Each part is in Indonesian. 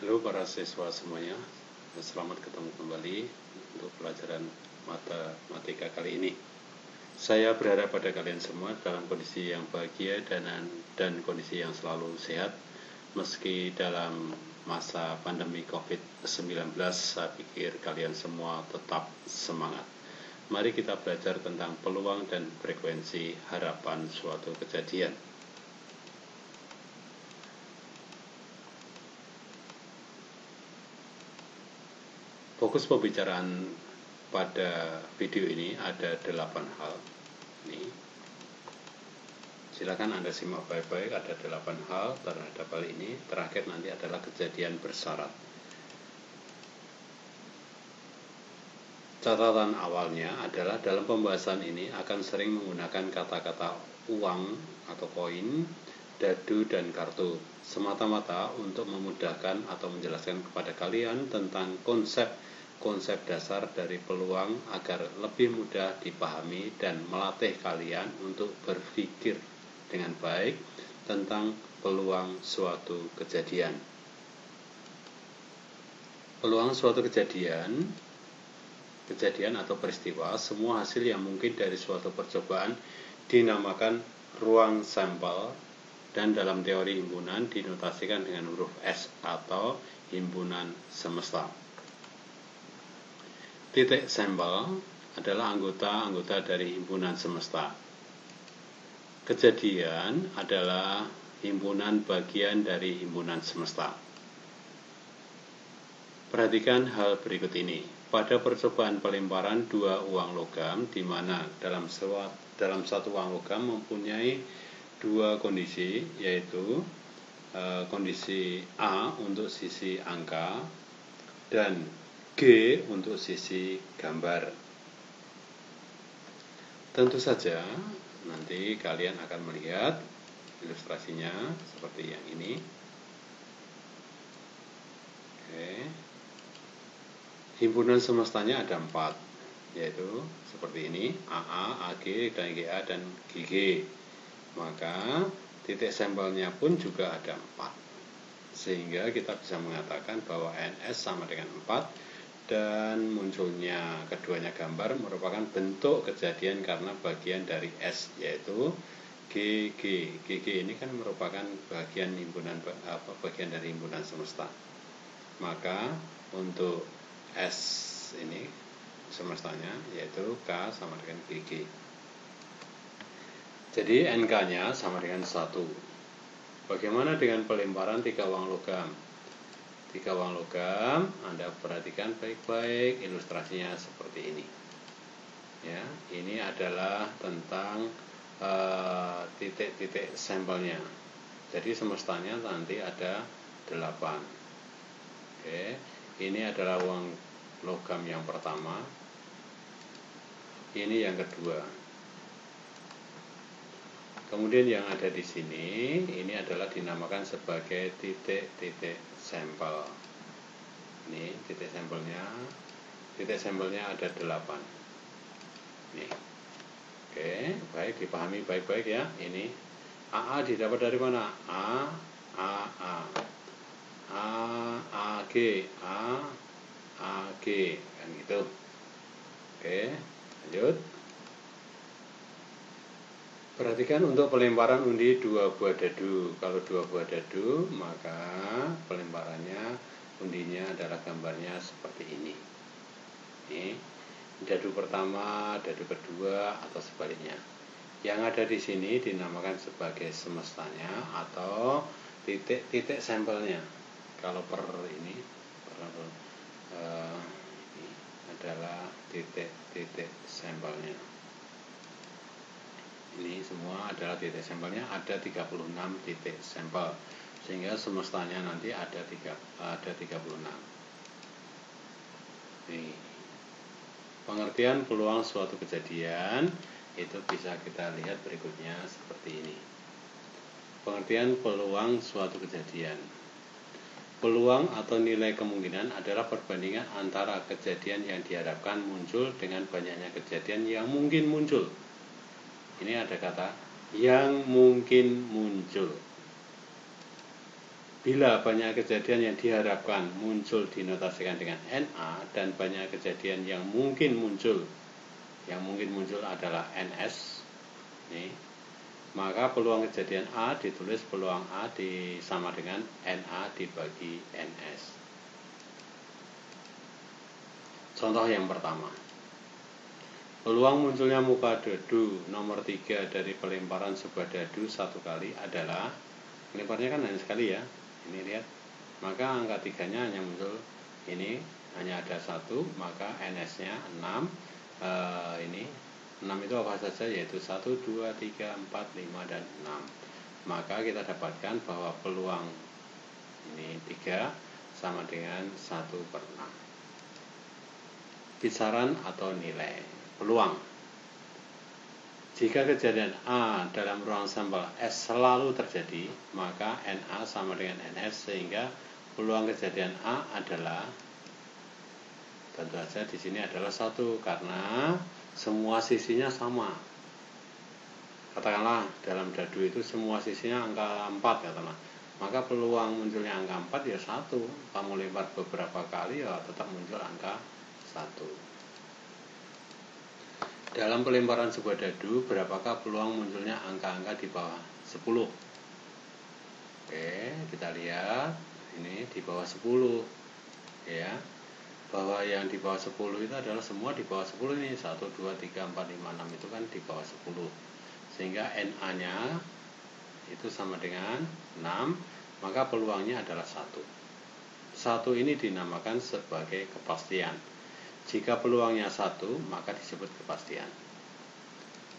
Halo para siswa semuanya, selamat ketemu kembali untuk pelajaran matematika kali ini. Saya berharap pada kalian semua dalam kondisi yang bahagia dan kondisi yang selalu sehat. Meski dalam masa pandemi COVID-19, saya pikir kalian semua tetap semangat. Mari kita belajar tentang peluang dan frekuensi harapan suatu kejadian. Fokus pembicaraan pada video ini ada 8 hal. Ini. Silakan Anda simak baik-baik, ada 8 hal terhadap hal ini. Terakhir nanti adalah kejadian bersyarat. Catatan awalnya adalah dalam pembahasan ini akan sering menggunakan kata-kata uang atau koin, dadu, dan kartu semata-mata untuk memudahkan atau menjelaskan kepada kalian tentang konsep dasar dari peluang agar lebih mudah dipahami dan melatih kalian untuk berpikir dengan baik tentang peluang suatu kejadian. Peluang suatu kejadian atau peristiwa, semua hasil yang mungkin dari suatu percobaan dinamakan ruang sampel dan dalam teori himpunan dinotasikan dengan huruf S atau himpunan semesta. Titik sampel adalah anggota dari himpunan semesta. Kejadian adalah himpunan bagian dari himpunan semesta. Perhatikan hal berikut ini. Pada percobaan pelemparan dua uang logam, di mana dalam satu uang logam mempunyai dua kondisi, yaitu kondisi A untuk sisi angka dan G untuk sisi gambar. Tentu saja nanti kalian akan melihat ilustrasinya seperti yang ini. Oke. Himpunan semestanya ada 4, yaitu seperti ini, AA, AG, dan GA, dan GG. Maka titik sampelnya pun juga ada 4. Sehingga kita bisa mengatakan bahwa NS sama dengan 4, dan munculnya keduanya gambar merupakan bentuk kejadian karena bagian dari S, yaitu GG. GG ini kan merupakan bagian dari himpunan semesta. Maka untuk S ini semestanya yaitu K sama dengan GG. Jadi NK-nya sama dengan 1. Bagaimana dengan pelemparan 3 uang logam? 3 uang logam, Anda perhatikan baik-baik ilustrasinya seperti ini. Ya, ini adalah tentang titik-titik sampelnya. Jadi semestanya nanti ada 8. Oke, ini adalah uang logam yang pertama. Ini yang kedua. Kemudian yang ada di sini, ini adalah dinamakan sebagai titik-titik sampel. Ini titik sampelnya. Titik sampelnya ada 8. Nih. Oke, baik, dipahami baik-baik ya. Ini AA didapat dari mana? A, G, A, G, kan gitu. Oke, lanjut. Perhatikan untuk pelemparan undi 2 buah dadu. Kalau 2 buah dadu, maka pelemparannya, undinya adalah gambarnya seperti ini. Ini dadu pertama, dadu kedua, atau sebaliknya. Yang ada di sini dinamakan sebagai semestanya atau titik-titik sampelnya. Kalau ini adalah titik-titik sampelnya. Ini semua adalah titik sampelnya, ada 36 titik sampel, sehingga semestanya nanti ada 36. Nih. Pengertian peluang suatu kejadian itu bisa kita lihat berikutnya seperti ini. Pengertian peluang suatu kejadian. Peluang atau nilai kemungkinan adalah perbandingan antara kejadian yang diharapkan muncul dengan banyaknya kejadian yang mungkin muncul. Ini ada kata yang mungkin muncul. Bila banyak kejadian yang diharapkan muncul dinotasikan dengan NA dan banyak kejadian yang mungkin muncul adalah NS, nih, maka peluang kejadian A ditulis peluang A sama dengan NA dibagi NS. Contoh yang pertama, peluang munculnya muka dadu nomor 3 dari pelemparan sebuah dadu satu kali adalah, melemparnya kan hanya sekali ya, ini lihat, maka angka 3-nya hanya muncul, ini hanya ada 1, maka NS-nya 6. Ini 6 itu apa saja, yaitu 1, 2, 3, 4, 5, dan 6. Maka kita dapatkan bahwa peluang ini 3 sama dengan 1/6. Kisaran atau nilai peluang. Jika kejadian A dalam ruang sampel S selalu terjadi, maka NA sama dengan NS, sehingga peluang kejadian A adalah, tentu saja di sini adalah 1 karena semua sisinya sama. Katakanlah dalam dadu itu semua sisinya angka 4 katakanlah. Maka peluang munculnya angka 4 ya 1. Kamu lempar beberapa kali ya tetap muncul angka 1. Dalam pelemparan sebuah dadu, berapakah peluang munculnya angka-angka di bawah 10? Oke, kita lihat ini di bawah 10 ya. Bahwa yang di bawah 10 itu adalah semua di bawah 10 ini, 1, 2, 3, 4, 5, 6 itu kan di bawah 10. Sehingga NA-nya itu sama dengan 6, maka peluangnya adalah 1. 1 ini dinamakan sebagai kepastian. Jika peluangnya 1, maka disebut kepastian.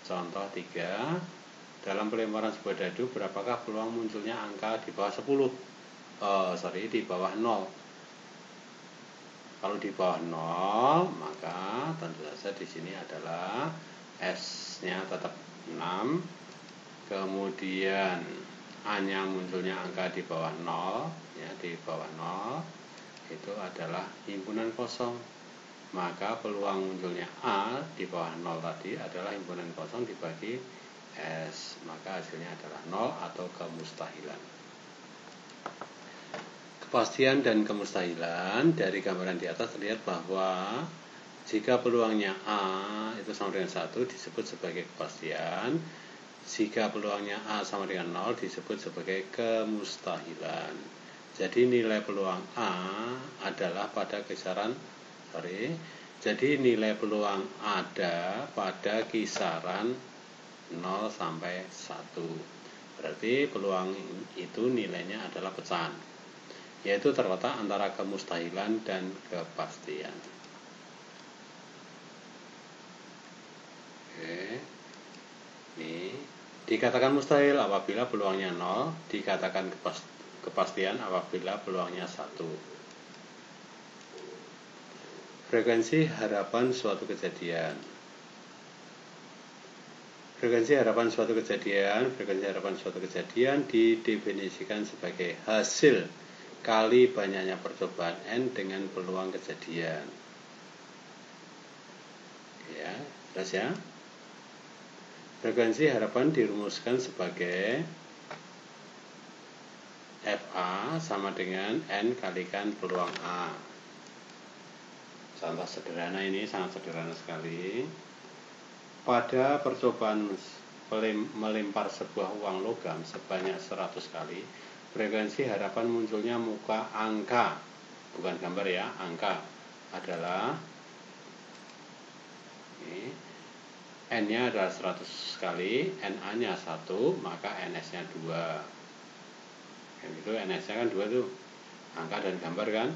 Contoh 3, dalam pelemparan sebuah dadu, berapakah peluang munculnya angka di bawah 10? Di bawah 0. Kalau di bawah 0, maka tentu saja di sini adalah S-nya tetap 6. Kemudian A-nya munculnya angka di bawah 0, ya, di bawah 0 itu adalah himpunan kosong. Maka peluang munculnya A di bawah 0 tadi adalah himpunan kosong dibagi S, maka hasilnya adalah 0 atau kemustahilan. Kepastian dan kemustahilan, dari gambaran di atas terlihat bahwa jika peluangnya A itu sama dengan 1 disebut sebagai kepastian, jika peluangnya A sama dengan 0 disebut sebagai kemustahilan. Jadi nilai peluang A adalah pada kisaran jadi nilai peluang ada pada kisaran 0 sampai 1. Berarti peluang itu nilainya adalah pecahan, yaitu terletak antara kemustahilan dan kepastian. Oke. Ini dikatakan mustahil apabila peluangnya 0, dikatakan kepastian apabila peluangnya 1. Frekuensi harapan suatu kejadian. Frekuensi harapan suatu kejadian didefinisikan sebagai hasil kali banyaknya percobaan N dengan peluang kejadian. Ya, jelas ya? Frekuensi harapan dirumuskan sebagai FA sama dengan N kalikan peluang A. Contoh sederhana ini sangat sederhana sekali. Pada percobaan melempar sebuah uang logam sebanyak 100 kali, frekuensi harapan munculnya muka angka, bukan gambar ya, angka adalah ini, N-nya adalah 100 kali, NA-nya 1, maka NS-nya 2. Yang itu NS-nya kan 2 tuh, angka dan gambar kan.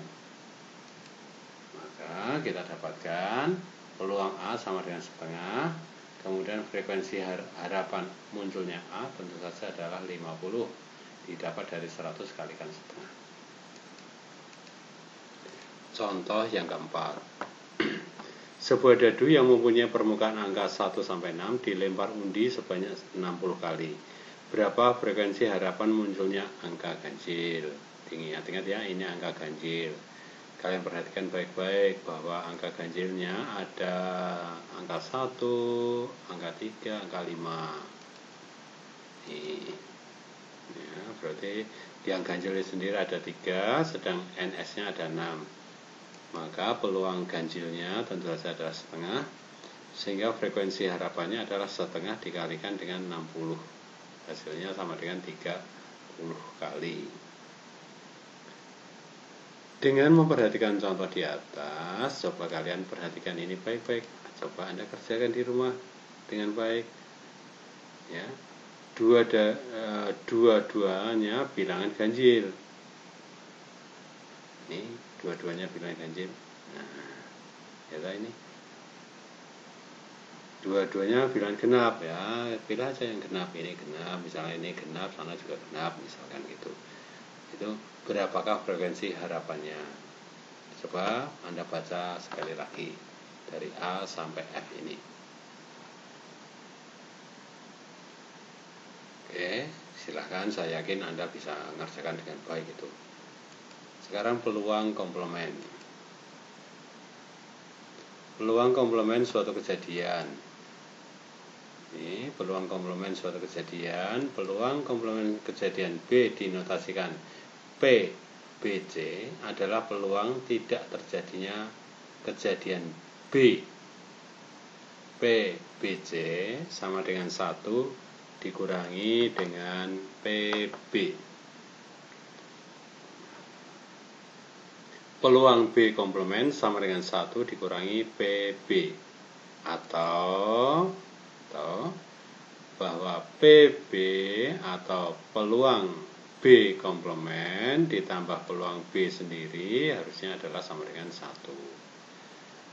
Maka kita dapatkan peluang A sama dengan setengah, kemudian frekuensi harapan munculnya A tentu saja adalah 50, didapat dari 100 kalikan setengah. Contoh yang keempat, sebuah dadu yang mempunyai permukaan angka 1 sampai 6 dilempar undi sebanyak 60 kali. Berapa frekuensi harapan munculnya angka ganjil? Ingat-ingat ya, ini angka ganjil. Kalian perhatikan baik-baik bahwa angka ganjilnya ada angka 1, angka 3, angka 5. Nih. Ya, berarti Yang ganjil sendiri ada 3, sedang NS-nya ada 6. Maka peluang ganjilnya tentu saja adalah setengah, sehingga frekuensi harapannya adalah setengah dikalikan dengan 60. Hasilnya sama dengan 30 kali. Dengan memperhatikan contoh di atas, coba kalian perhatikan ini baik-baik. Coba Anda kerjakan di rumah dengan baik. Ya, dua-duanya bilangan ganjil. Ini dua-duanya bilangan ganjil. Nah, ya ini. Dua-duanya bilangan genap ya. Pilih aja yang genap, ini genap, misalnya ini genap, sana juga genap, misalkan gitu. Itu berapakah frekuensi harapannya? Coba Anda baca sekali lagi dari A sampai F ini. Oke, silahkan, saya yakin Anda bisa mengerjakan dengan baik itu. Sekarang peluang komplement. Peluang komplement suatu kejadian. Ini peluang komplement suatu kejadian. Peluang komplement kejadian B dinotasikan P, B, C adalah peluang tidak terjadinya kejadian B. P, B, C sama dengan 1 dikurangi dengan PB. Peluang B komplement sama dengan 1 dikurangi PB. Atau bahwa PB atau peluang B komplement ditambah peluang B sendiri harusnya adalah sama dengan 1.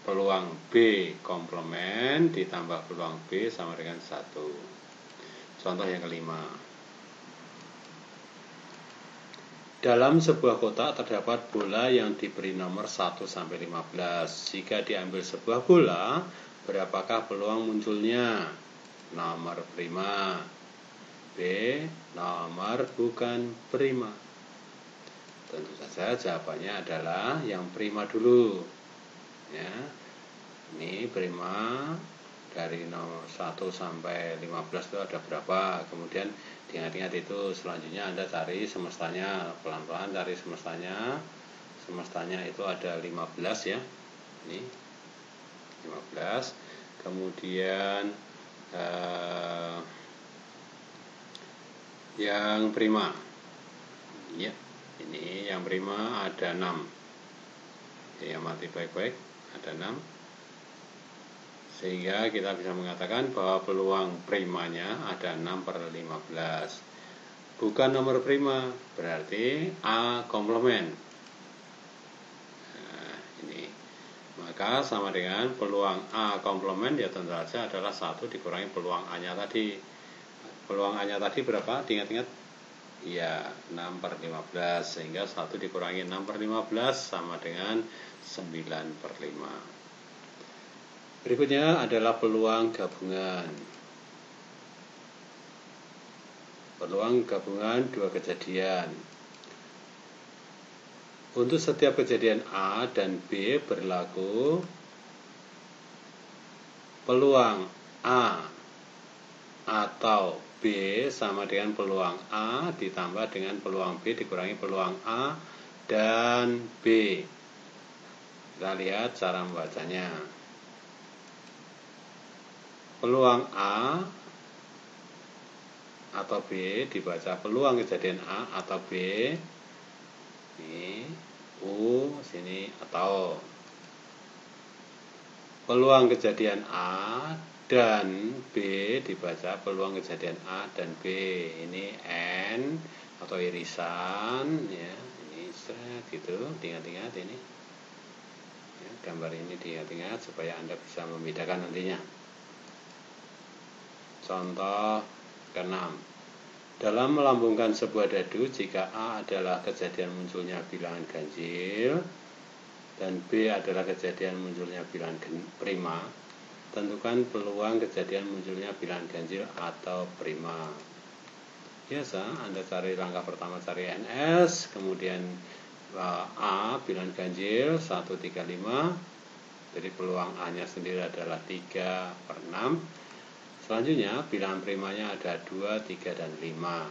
Peluang B komplement ditambah peluang B sama dengan 1. Contoh yang kelima. Dalam sebuah kotak terdapat bola yang diberi nomor 1 sampai 15. Jika diambil sebuah bola, berapakah peluang munculnya? Nomor prima. B, nomor bukan prima. Tentu saja jawabannya adalah yang prima dulu. Ya. Ini prima dari nomor 1 sampai 15 itu ada berapa? Kemudian diingat-ingat itu, selanjutnya Anda cari semestanya, pelan-pelan cari semestanya. Semestanya itu ada 15 ya. Ini 15. Kemudian yang prima, ya, ini yang prima ada 6. Ya, mati baik-baik, ada 6. Sehingga kita bisa mengatakan bahwa peluang primanya ada 6/15. Bukan nomor prima, berarti A komplement. Nah, ini. Maka sama dengan peluang A komplement ya tentu saja adalah 1 dikurangi peluang A-nya tadi. Peluang A-nya tadi berapa? Ingat-ingat? Ya, 6/15. Sehingga 1 dikurangi 6/15 sama dengan 9/5. Berikutnya adalah peluang gabungan. Peluang gabungan 2 kejadian. Untuk setiap kejadian A dan B berlaku peluang A atau B sama dengan peluang A ditambah dengan peluang B dikurangi peluang A dan B. Kita lihat cara membacanya. Peluang A atau B dibaca peluang kejadian A atau B. Ini U sini atau. Peluang kejadian A dan B dibaca peluang kejadian A dan B. Ini N atau irisan ya, ini gitu, ingat-ingat ini ya, gambar ini diingat-ingat supaya Anda bisa membedakan nantinya. Contoh ke-6. Dalam melambungkan sebuah dadu, jika A adalah kejadian munculnya bilangan ganjil dan B adalah kejadian munculnya bilangan prima, tentukan peluang kejadian munculnya bilangan ganjil atau prima. Biasa Anda cari langkah pertama, cari NS, kemudian A bilangan ganjil 135, jadi peluang A nya sendiri adalah 3/6. Selanjutnya bilangan primanya ada 2, 3, dan 5.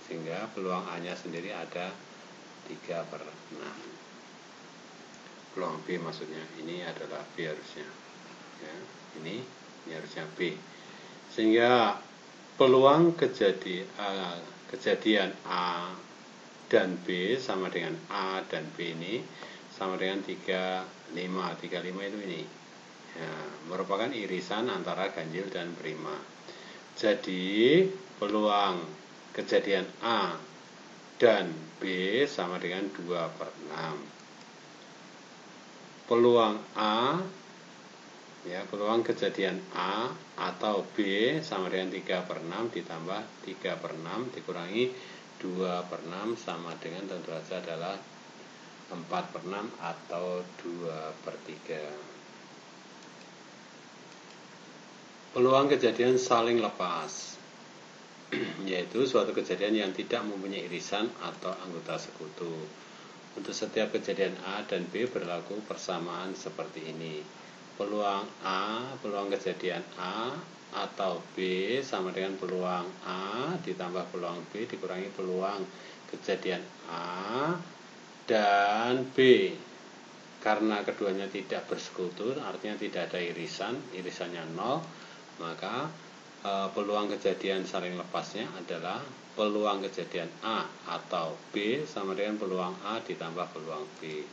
sehingga peluang A nya sendiri ada 3/6. Peluang B maksudnya, ini adalah B harusnya ya, ini harusnya B, sehingga peluang kejadian A dan B sama dengan A dan B ini sama dengan 35 itu ini ya, merupakan irisan antara ganjil dan prima. Jadi peluang kejadian A dan B sama dengan 2/6. Peluang A ya, peluang kejadian A atau B sama dengan 3/6 ditambah 3/6 dikurangi 2/6 sama dengan tentu saja adalah 4/6 atau 2/3. Peluang kejadian saling lepas yaitu suatu kejadian yang tidak mempunyai irisan atau anggota sekutu. Untuk setiap kejadian A dan B berlaku persamaan seperti ini. Peluang kejadian A atau B sama dengan peluang A ditambah peluang B dikurangi peluang kejadian A dan B. Karena keduanya tidak bersekutu, artinya tidak ada irisan, irisannya 0, maka peluang kejadian saling lepasnya adalah peluang kejadian A atau B sama dengan peluang A ditambah peluang B.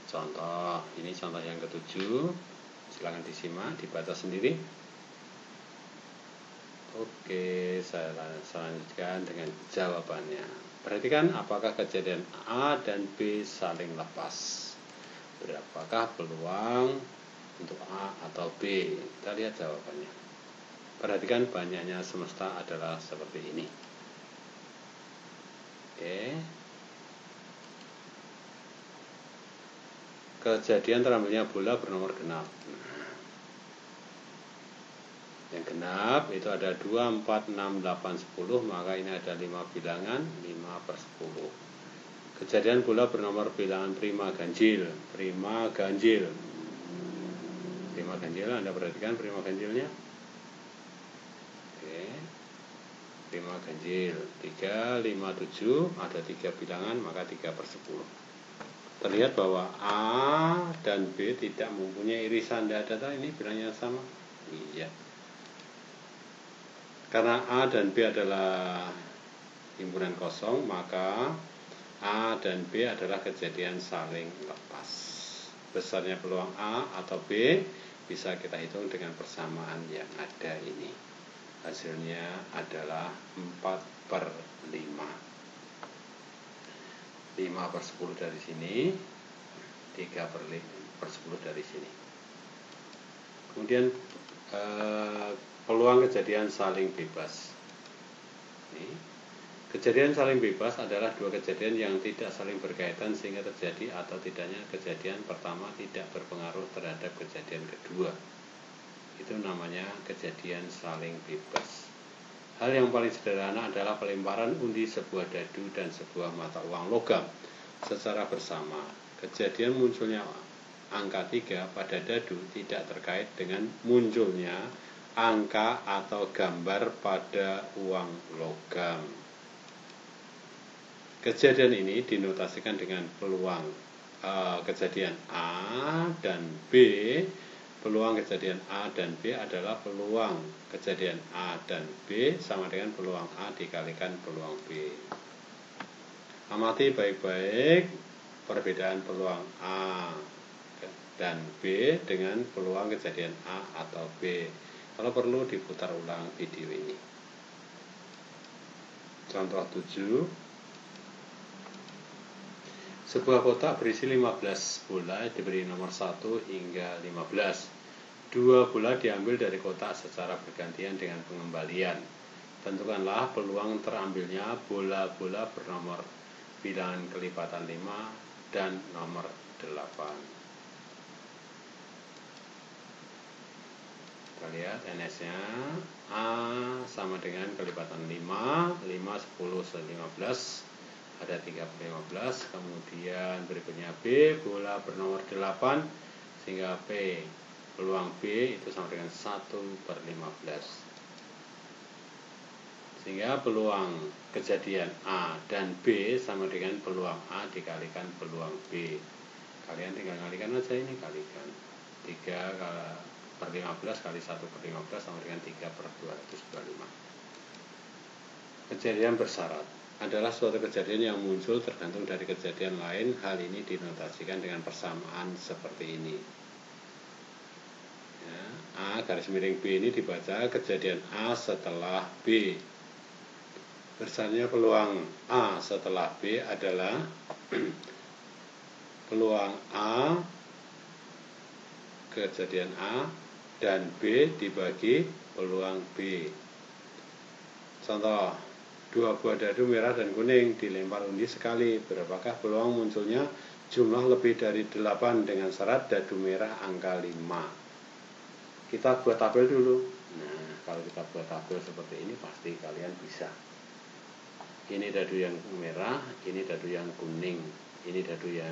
Contoh, ini contoh yang ke-7, silakan disimak, dibaca sendiri. Oke, saya lanjutkan dengan jawabannya. Perhatikan apakah kejadian A dan B saling lepas. Berapakah peluang untuk A atau B? Kita lihat jawabannya. Perhatikan banyaknya semesta adalah seperti ini. Oke. Kejadian terambilnya bola bernomor genap. Yang genap itu ada 2, 4, 6, 8, 10, maka ini ada 5 bilangan, 5/10. Kejadian bola bernomor bilangan prima ganjil. Prima ganjil, Anda perhatikan prima ganjilnya. Oke. Prima ganjil 3, 5, 7, ada 3 bilangan, maka 3/10. Terlihat bahwa A dan B tidak mempunyai irisan. Tidak ada, ini bilangnya sama. Iya. Karena A dan B adalah himpunan kosong, maka A dan B adalah kejadian saling lepas. Besarnya peluang A atau B bisa kita hitung dengan persamaan yang ada ini. Hasilnya adalah 4/5. 5/10 dari sini, 3/10 dari sini. Kemudian peluang kejadian saling bebas. Ini. Kejadian saling bebas adalah dua kejadian yang tidak saling berkaitan sehingga terjadi atau tidaknya kejadian pertama tidak berpengaruh terhadap kejadian kedua. Itu namanya kejadian saling bebas. Hal yang paling sederhana adalah pelemparan undi sebuah dadu dan sebuah mata uang logam secara bersama. Kejadian munculnya angka 3 pada dadu tidak terkait dengan munculnya angka atau gambar pada uang logam. Kejadian ini dinotasikan dengan peluang kejadian A dan B. Peluang kejadian A dan B adalah peluang kejadian A dan B sama dengan peluang A dikalikan peluang B. Amati baik-baik perbedaan peluang A dan B dengan peluang kejadian A atau B. Kalau perlu diputar ulang video ini. Contoh 7. Sebuah kotak berisi 15 bola diberi nomor 1 hingga 15. 2 bola diambil dari kotak secara bergantian dengan pengembalian. Tentukanlah peluang terambilnya bola-bola bernomor bilangan kelipatan 5 dan nomor 8. Kita lihat NS-nya. A sama dengan kelipatan 5, 5, 10, 15. Ada 3/15, kemudian berikutnya B, bola bernomor 8, sehingga P, peluang B itu sama dengan 1/15. Sehingga peluang kejadian A dan B sama dengan peluang A dikalikan peluang B. Kalian tinggal kalikan aja ini, kalikan 3 per 15 kali 1 per 15 sama dengan 3 per 225. Kejadian bersyarat adalah suatu kejadian yang muncul tergantung dari kejadian lain. Hal ini dinotasikan dengan persamaan seperti ini. Ya, A garis miring B ini dibaca kejadian A setelah B. Besarnya peluang A setelah B adalah peluang A kejadian A dan B dibagi peluang B. Contoh, 2 buah dadu merah dan kuning dilempar undi sekali. Berapakah peluang munculnya jumlah lebih dari 8 dengan syarat dadu merah angka 5? Kita buat tabel dulu. Nah, kalau kita buat tabel seperti ini pasti kalian bisa. Ini dadu yang merah, ini dadu yang kuning, ini dadu yang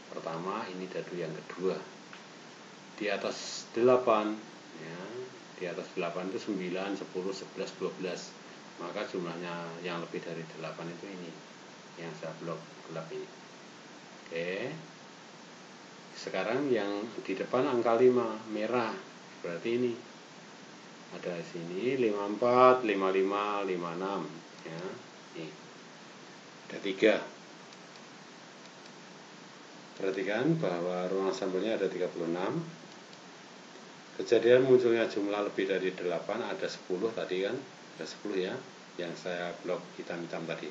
pertama, ini dadu yang kedua. Di atas 8, ya, di atas 8 itu 9, 10, 11, 12. Maka jumlahnya yang lebih dari 8 itu ini, yang saya blok gelap ini. Oke. Sekarang yang di depan angka 5, merah, berarti ini. Ada di sini 54, 55, 56, ya. Nih. Ada 3. Perhatikan bahwa ruang sampelnya ada 36. Kejadian munculnya jumlah lebih dari 8 ada 10 tadi kan. Ada 10 ya, yang saya blok hitam-hitam tadi.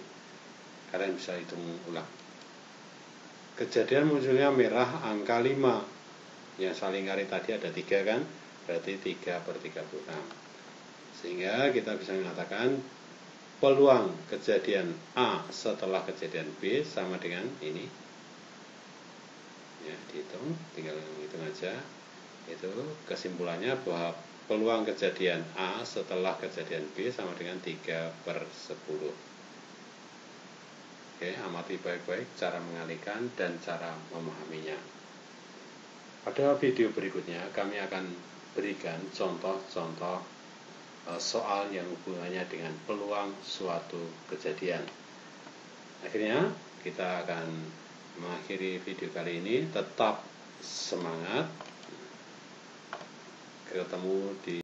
Kalian bisa hitung ulang. Kejadian munculnya merah angka 5. Yang saling lingkari tadi ada 3 kan. Berarti 3 per 36. Sehingga kita bisa mengatakan peluang kejadian A setelah kejadian B sama dengan ini. Ya, dihitung, tinggal hitung aja. Itu kesimpulannya bahwa peluang kejadian A setelah kejadian B sama dengan 3 per 10. Oke, amati baik-baik cara mengalihkan dan cara memahaminya. Pada video berikutnya kami akan berikan contoh-contoh soal yang hubungannya dengan peluang suatu kejadian. Akhirnya kita akan mengakhiri video kali ini. Tetap semangat. Ketemu di